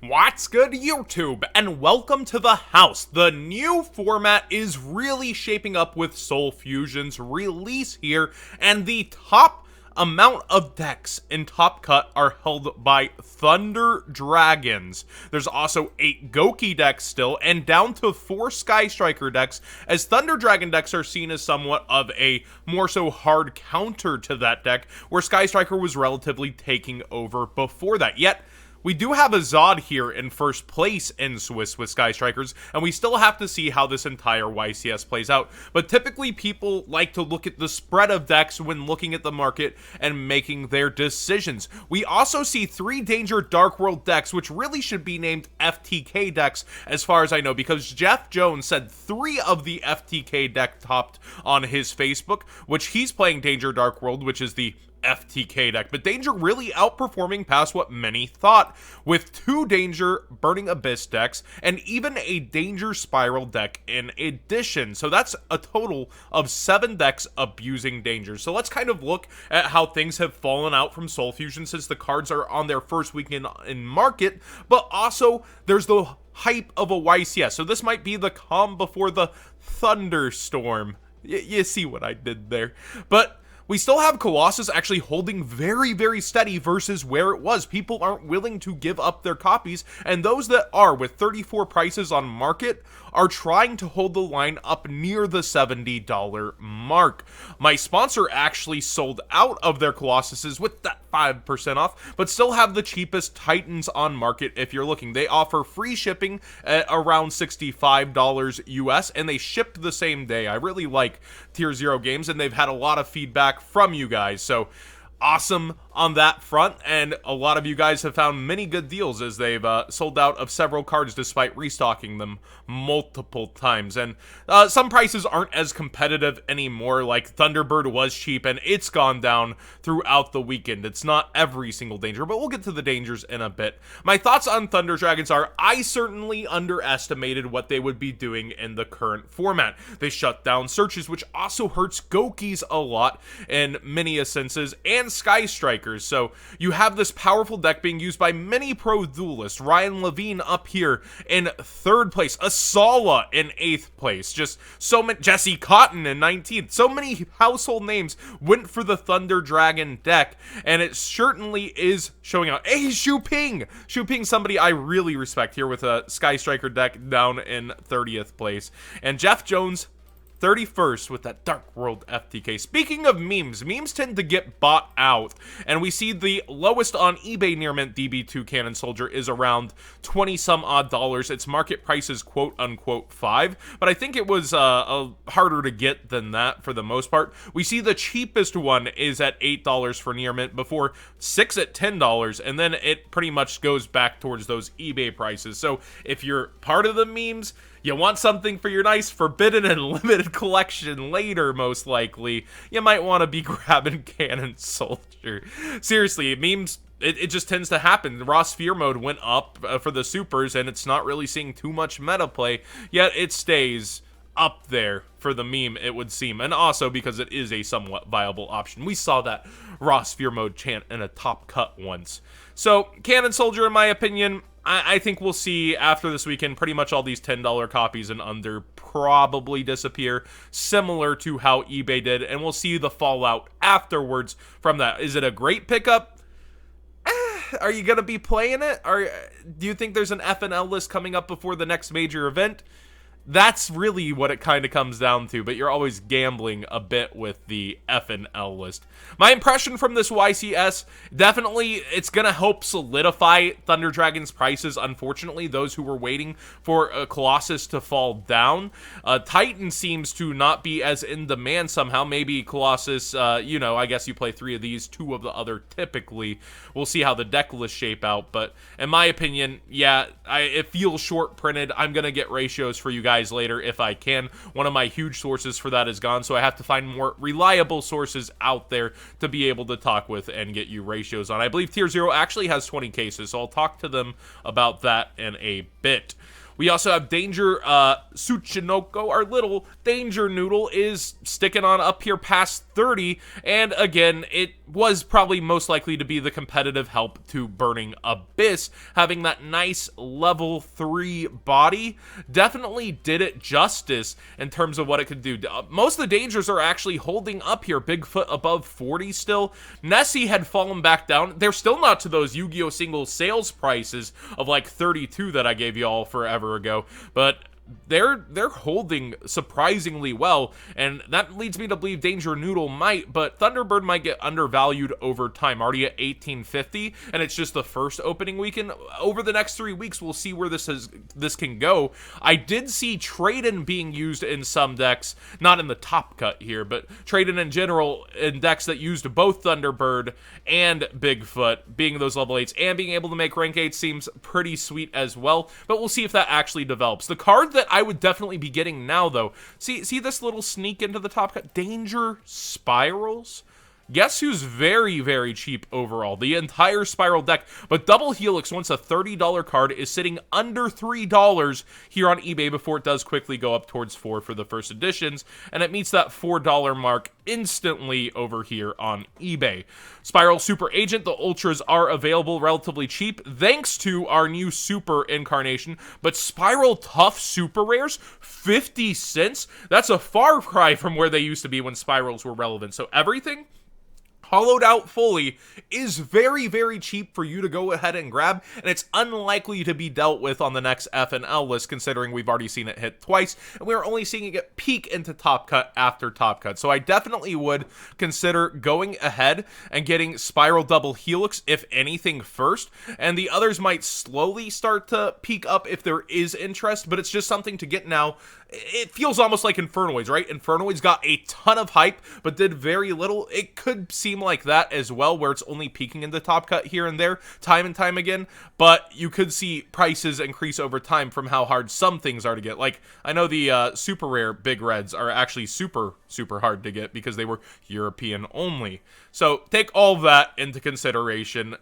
What's good, YouTube, and welcome to the house. The new format is really shaping up with Soul Fusion's release here, and the top amount of decks in Top Cut are held by Thunder Dragons. There's also 8 Goki decks still, and down to 4 Sky Striker decks, as Thunder Dragon decks are seen as somewhat of a more so hard counter to that deck, where Sky Striker was relatively taking over before that. Yet, we do have a Zod here in first place in Swiss with Sky Strikers, and we still have to see how this entire YCS plays out. But typically, people like to look at the spread of decks when looking at the market and making their decisions. We also see 3 Danger Dark World decks, which really should be named FTK decks, as far as I know, because Jeff Jones said 3 of the FTK deck topped on his Facebook, which he's playing Danger Dark World, which is the FTK deck, but Danger really outperforming past what many thought, with 2 Danger Burning Abyss decks and even a Danger Spyral deck in addition. So that's a total of 7 decks abusing Danger. So let's kind of look at how things have fallen out from Soul Fusion since the cards are on their first weekend in market, but also there's the hype of a YCS. So this might be the calm before the thunderstorm. You see what I did there. But we still have Colossus actually holding very, very steady versus where it was. People aren't willing to give up their copies, and those that are, with 34 prices on market, are trying to hold the line up near the $70 mark. My sponsor actually sold out of their Colossuses with that 5% off, but still have the cheapest Titans on market if you're looking. They offer free shipping at around $65 US, and they shipped the same day. I really like Tier 0 games, and they've had a lot of feedback from you guys, so awesome on that front, and a lot of you guys have found many good deals as they've sold out of several cards despite restocking them multiple times. And some prices aren't as competitive anymore, like Thunderbird was cheap and it's gone down throughout the weekend. It's not every single Danger, but we'll get to the Dangers in a bit. My thoughts on Thunder Dragons are, I certainly underestimated what they would be doing in the current format. They shut down searches, which also hurts Gokis a lot in many senses, and Sky Strikers. So you have this powerful deck being used by many pro duelists. Ryan Levine up here in 3rd place, Asala in 8th place, just so many, Jesse Cotton in 19th. So many household names went for the Thunder Dragon deck, and it certainly is showing out. Hey, Xu Ping, somebody I really respect here with a Sky Striker deck down in 30th place, and Jeff Jones 31st with that Dark World FTK. Speaking of memes tend to get bought out, and we see the lowest on eBay near mint DB2 Cannon Soldier is around 20 some odd dollars. Its market price is quote unquote 5, but I think it was harder to get than that for the most part. We see the cheapest one is at $8 for near mint, before 6 at $10, and then it pretty much goes back towards those eBay prices. So if you're part of the memes, you want something for your nice forbidden and limited collection later, most likely, you might want to be grabbing Cannon Soldier. Seriously, memes, it just tends to happen. The Raw Sphere mode went up for the supers, and it's not really seeing too much meta play, yet it stays up there for the meme, it would seem, and also because it is a somewhat viable option. We saw that Raw Sphere mode chant in a Top Cut once. So, Cannon Soldier, in my opinion, I think we'll see after this weekend pretty much all these $10 copies and under probably disappear, similar to how eBay did, and we'll see the fallout afterwards from that. Is it a great pickup? Are you going to be playing it? Do you think there's an FNL list coming up before the next major event? That's really what it kind of comes down to, but you're always gambling a bit with the FNL list. My impression from this YCS, definitely it's going to help solidify Thunder Dragon's prices, unfortunately, those who were waiting for Colossus to fall down. Titan seems to not be as in demand somehow. Maybe Colossus, I guess you play 3 of these, 2 of the other typically. We'll see how the deck lists shape out, but in my opinion, yeah, it feels short printed. I'm going to get ratios for you guys later if I can. One of my huge sources for that is gone, so I have to find more reliable sources out there to be able to talk with and get you ratios on. I believe Tier 0 actually has 20 cases, so I'll talk to them about that in a bit. We also have Danger Tsuchinoko. Our little Danger Noodle is sticking on up here past 30, and again, it was probably most likely to be the competitive help to Burning Abyss. Having that nice level 3 body definitely did it justice in terms of what it could do. Most of the dangers are actually holding up here. Bigfoot above 40 still. Nessie had fallen back down. They're still not to those Yu-Gi-Oh! Single sales prices of like 32 that I gave you all forever ago, but they're holding surprisingly well, and that leads me to believe Danger Noodle might, but Thunderbird might get undervalued over time. Already at 1850, and it's just the first opening weekend. Over the next 3 weeks, we'll see where this can go. I did see Trade-in being used in some decks, not in the top cut here, but Trade-in in general in decks that used both Thunderbird and Bigfoot, being those level 8s, and being able to make rank 8 seems pretty sweet as well, but we'll see if that actually develops. The card that I would definitely be getting now, though, see this little sneak into the top cut? Danger Spirals? Guess who's very, very cheap overall? The entire Spiral deck. But Double Helix, once a $30 card, is sitting under $3 here on eBay before it does quickly go up towards $4 for the first editions. And it meets that $4 mark instantly over here on eBay. Spyral Super Agent, the Ultras are available relatively cheap thanks to our new Super incarnation. But Spyral Tough Super Rares, 50 cents? That's a far cry from where they used to be when Spirals were relevant. So everything hollowed out fully is very, very cheap for you to go ahead and grab, and it's unlikely to be dealt with on the next F and L list, considering we've already seen it hit twice, and we're only seeing it get peak into top cut after top cut. So I definitely would consider going ahead and getting Spiral Double Helix, if anything, first, and the others might slowly start to peak up if there is interest, but it's just something to get now. It feels almost like Infernoids, right? Infernoids got a ton of hype, but did very little. It could seem like that as well, where it's only peaking in the top cut here and there, time and time again, but you could see prices increase over time from how hard some things are to get. Like, I know the super rare Big Reds are actually super, super hard to get because they were European only. So take all of that into consideration.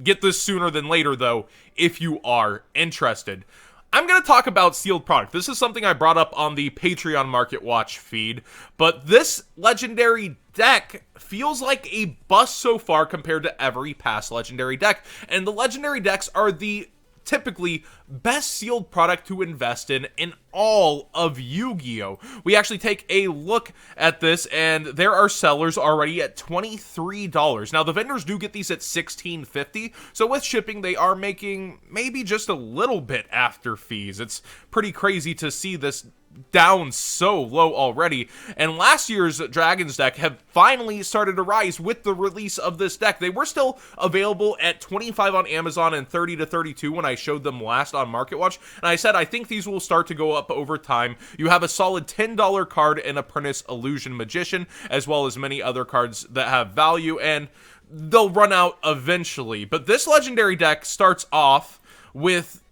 Get this sooner than later, though, if you are interested. I'm going to talk about sealed product. This is something I brought up on the Patreon Market Watch feed, but this legendary deck feels like a bust so far compared to every past legendary deck, and the legendary decks are the typically best sealed product to invest in all of Yu-Gi-Oh! We actually take a look at this, and there are sellers already at $23. Now, the vendors do get these at $16.50, so with shipping, they are making maybe just a little bit after fees. It's pretty crazy to see this down so low already, and last year's Dragons deck have finally started to rise with the release of this deck. They were still available at $25 on Amazon and $30 to $32 when I showed them last on Market Watch, and I said I think these will start to go up over time. You have a solid $10 card in Apprentice Illusion Magician, as well as many other cards that have value, and they'll run out eventually. But this legendary deck starts off with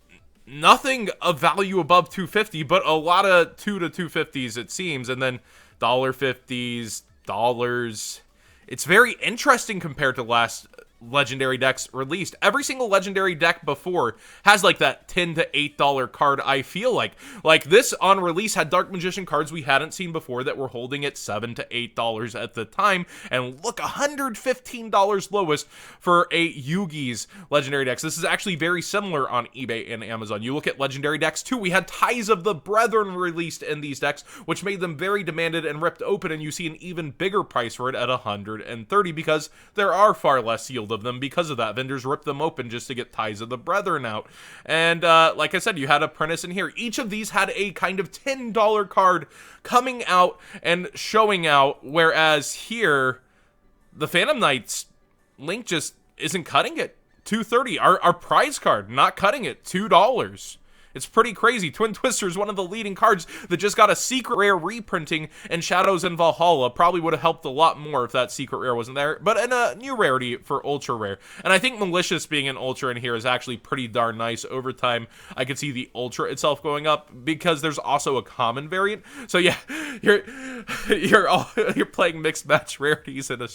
nothing of value above 250, but a lot of 2 to 250s it seems, and then $1.50s, dollars. It's very interesting compared to last legendary decks released. Every single legendary deck before has like that $10 to $8 card. I feel like this on release had Dark Magician cards we hadn't seen before that were holding at $7 to $8 at the time, and look, $115 lowest for a Yugi's legendary decks. This is actually very similar on eBay and Amazon. You look at legendary decks too, we had Ties of the Brethren released in these decks, which made them very demanded and ripped open, and you see an even bigger price for it at $130 because there are far less sealed of them. Because of that, vendors rip them open just to get Ties of the Brethren out. And like I said, you had Apprentice in here. Each of these had a kind of $10 card coming out and showing out, whereas here the Phantom Knights Link just isn't cutting it. $2.30. Our prize card not cutting it. $2. It's pretty crazy. Twin Twister is one of the leading cards that just got a secret rare reprinting, and Shadows in Valhalla probably would have helped a lot more if that secret rare wasn't there, but in a new rarity for ultra rare. And I think Malicious being an ultra in here is actually pretty darn nice. Over time, I could see the ultra itself going up because there's also a common variant. So yeah, you're playing mixed match rarities in a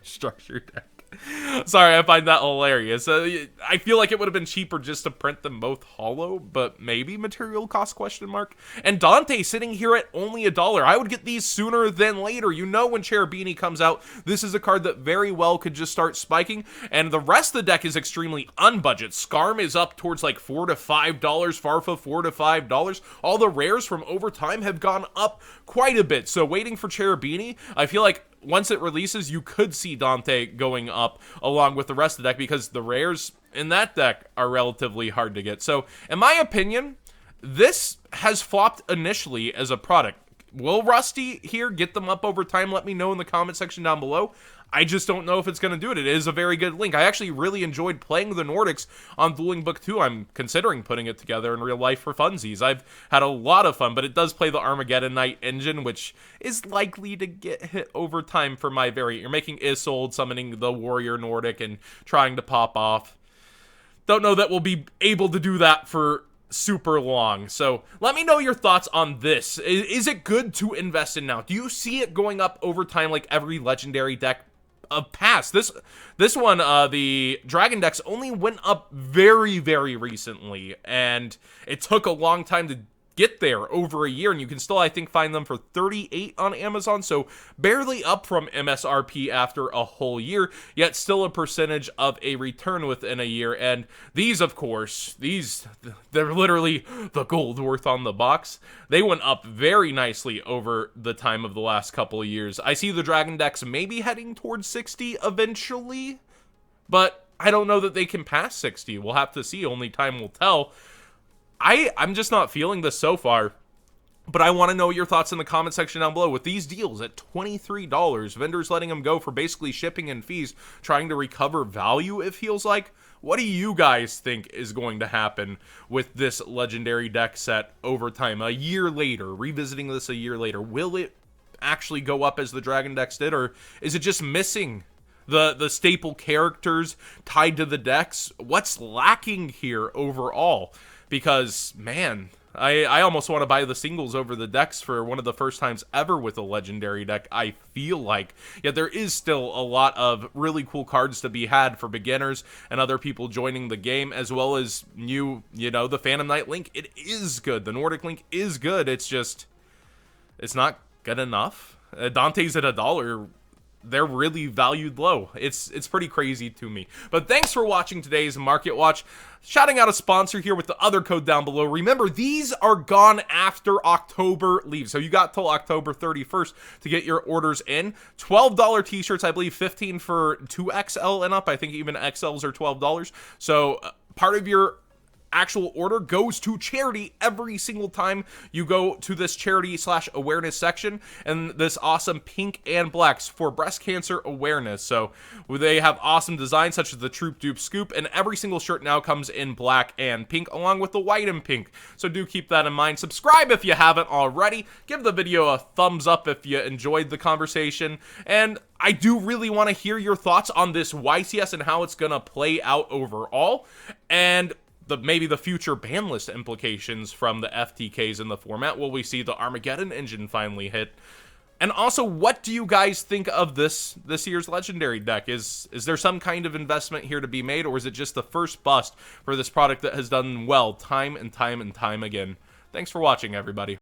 structured deck. Sorry, I find that hilarious. I feel like it would have been cheaper just to print them both hollow, but maybe material cost question mark. And Dante sitting here at only $1. I would get these sooner than later. You know, when Cherubini comes out, this is a card that very well could just start spiking. And the rest of the deck is extremely unbudget. Skarm is up towards like $4 to $5. Farfa $4 to $5. All the rares from overtime have gone up quite a bit. So waiting for Cherubini, I feel like once it releases, you could see Dante going up along with the rest of the deck because the rares in that deck are relatively hard to get. So, in my opinion, this has flopped initially as a product. Will Rusty here get them up over time? Let me know in the comment section down below. I just don't know if it's going to do it. It is a very good link. I actually really enjoyed playing the Nordics on Dueling Book 2. I'm considering putting it together in real life for funsies. I've had a lot of fun, but it does play the Armageddon Knight engine, which is likely to get hit over time for my variant. You're making Isolde, summoning the Warrior Nordic, and trying to pop off. Don't know that we'll be able to do that for super long. So let me know your thoughts on this. Is it good to invest in now? Do you see it going up over time like every legendary deck past? This one, the Dragon decks only went up very, very recently, and it took a long time to get there, over a year, and you can still, I think, find them for $38 on Amazon, so barely up from MSRP after a whole year, yet still a percentage of a return within a year. And these, of course, they're literally the gold worth on the box. They went up very nicely over the time of the last couple of years. I see the Dragon decks maybe heading towards 60 eventually, but I don't know that they can pass 60. We'll have to see. Only time will tell. I'm just not feeling this so far, but I want to know your thoughts in the comment section down below. With these deals at $23, vendors letting them go for basically shipping and fees, trying to recover value, it feels like. What do you guys think is going to happen with this legendary deck set over time? A year later, revisiting this a year later, will it actually go up as the Dragon decks did, or is it just missing the staple characters tied to the decks? What's lacking here overall? Because, man, I almost want to buy the singles over the decks for one of the first times ever with a legendary deck, I feel like. Yet there is still a lot of really cool cards to be had for beginners and other people joining the game, as well as new, the Phantom Knight Link. It is good. The Nordic Link is good. It's just, it's not good enough. Dante's at $1. They're really valued low. It's pretty crazy to me. But thanks for watching today's Market Watch. Shouting out a sponsor here with the other code down below. Remember, these are gone after October leaves. So you got till October 31st to get your orders in. $12 t-shirts, I believe, 15 for 2XL and up. I think even XLs are $12. So part of your actual order goes to charity every single time you go to this charity/awareness section, and this awesome pink and blacks for breast cancer awareness. So they have awesome designs such as the Troop Dupe Scoop, and every single shirt now comes in black and pink along with the white and pink. So do keep that in mind. Subscribe if you haven't already. Give the video a thumbs up if you enjoyed the conversation, and I do really want to hear your thoughts on this YCS and how it's gonna play out overall, and maybe the future ban list implications from the FTKs in the format. Will we see the Armageddon engine finally hit? And also, what do you guys think of this year's legendary deck? Is there some kind of investment here to be made, or is it just the first bust for this product that has done well time and time and time again? Thanks for watching, everybody.